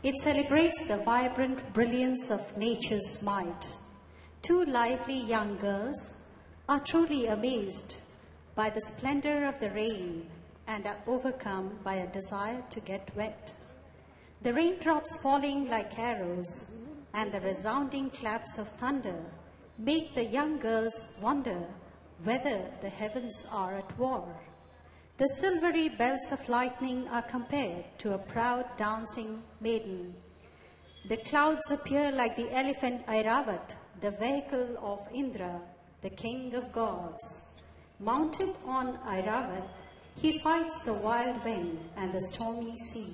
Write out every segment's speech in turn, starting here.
It celebrates the vibrant brilliance of nature's might. Two lively young girls are truly amazed by the splendor of the rain and are overcome by a desire to get wet. The raindrops falling like arrows and the resounding claps of thunder make the young girls wonder whether the heavens are at war. The silvery bells of lightning are compared to a proud dancing maiden. The clouds appear like the elephant Airavat, the vehicle of Indra, the king of gods. Mounted on Airavat, he fights the wild wind and the stormy sea.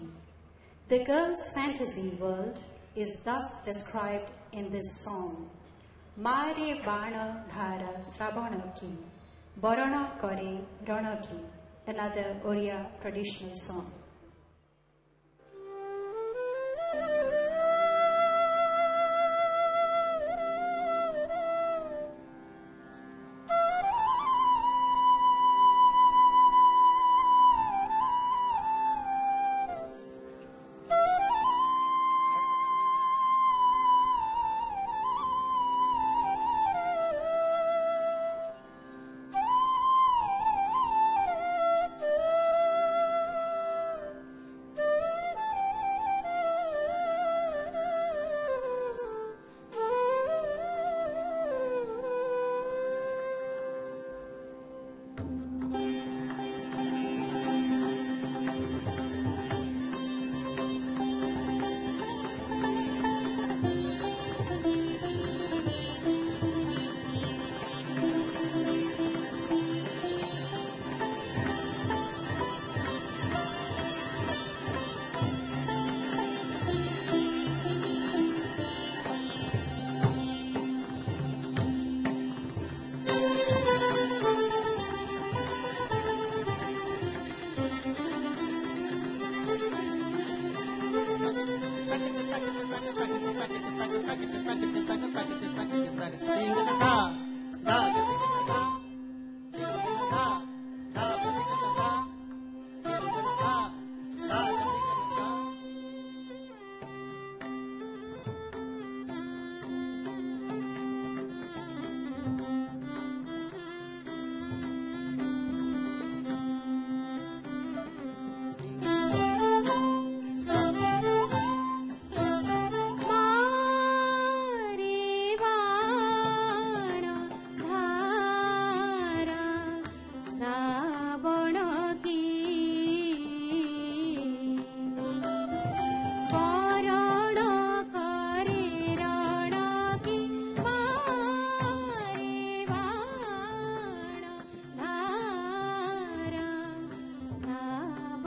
The girl's fantasy world is thus described in this song. Mare bana dhara srabanaki, barana kare ranaki, another Oriya traditional song.